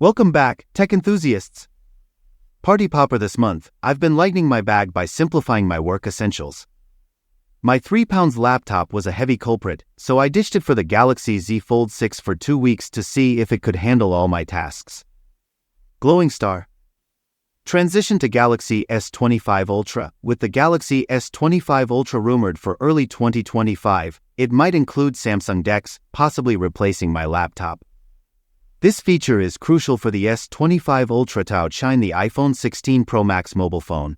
Welcome back, tech enthusiasts. Party popper this month, I've been lightening my bag by simplifying my work essentials. My 3-pound laptop was a heavy culprit, so I ditched it for the Galaxy Z Fold 6 for 2 weeks to see if it could handle all my tasks. Glowing star. Transition to Galaxy S25 Ultra. With the Galaxy S25 Ultra rumored for early 2025, it might include Samsung DeX, possibly replacing my laptop. This feature is crucial for the S25 Ultra to outshine the iPhone 16 Pro Max mobile phone.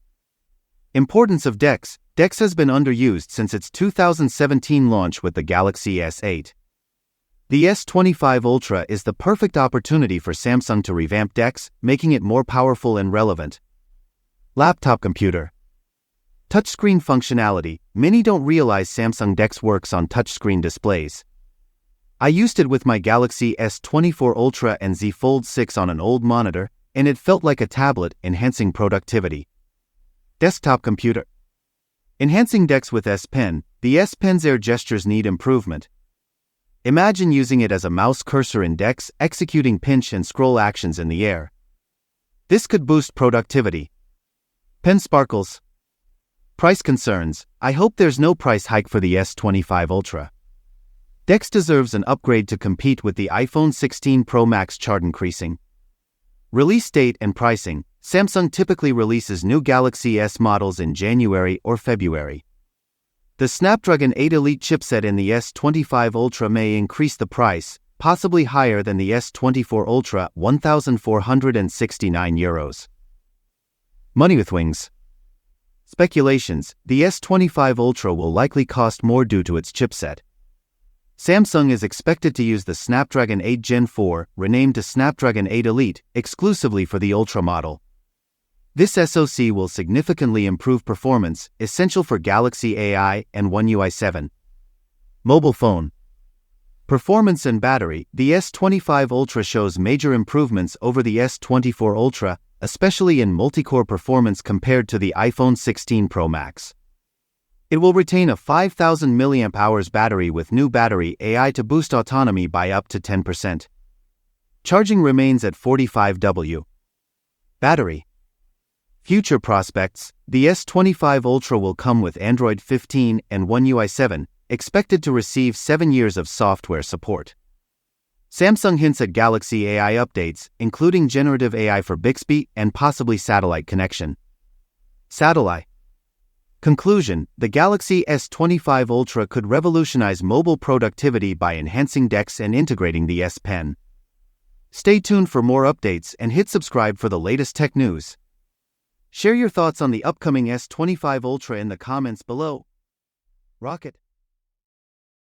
Importance of DeX. DeX has been underused since its 2017 launch with the Galaxy S8. The S25 Ultra is the perfect opportunity for Samsung to revamp DeX, making it more powerful and relevant. Laptop computer. Touchscreen functionality. Many don't realize Samsung DeX works on touchscreen displays. I used it with my Galaxy S24 Ultra and Z Fold 6 on an old monitor, and it felt like a tablet, enhancing productivity. Desktop computer. Enhancing DeX with S Pen. The S Pen's air gestures need improvement. Imagine using it as a mouse cursor in DeX, executing pinch and scroll actions in the air. This could boost productivity. Pen sparkles. Price concerns. I hope there's no price hike for the S25 Ultra. DeX deserves an upgrade to compete with the iPhone 16 Pro Max chart increasing. Release date and pricing. Samsung typically releases new Galaxy S models in January or February. The Snapdragon 8 Elite chipset in the S25 Ultra may increase the price, possibly higher than the S24 Ultra, €1,469. Money with wings. Speculations. The S25 Ultra will likely cost more due to its chipset. Samsung is expected to use the Snapdragon 8 Gen 4, renamed to Snapdragon 8 Elite, exclusively for the Ultra model. This SoC will significantly improve performance, essential for Galaxy AI and One UI 7. Mobile phone. Performance and battery. The S25 Ultra shows major improvements over the S24 Ultra, especially in multi-core performance compared to the iPhone 16 Pro Max. It will retain a 5,000 mAh battery with new battery AI to boost autonomy by up to 10%. Charging remains at 45W. Battery. Future prospects. The S25 Ultra will come with Android 15 and One UI 7, expected to receive 7 years of software support. Samsung hints at Galaxy AI updates, including generative AI for Bixby and possibly satellite connection. Satellite. Conclusion. The Galaxy S25 Ultra could revolutionize mobile productivity by enhancing DeX and integrating the S Pen. Stay tuned for more updates and hit subscribe for the latest tech news. Share your thoughts on the upcoming S25 Ultra in the comments below. Rocket.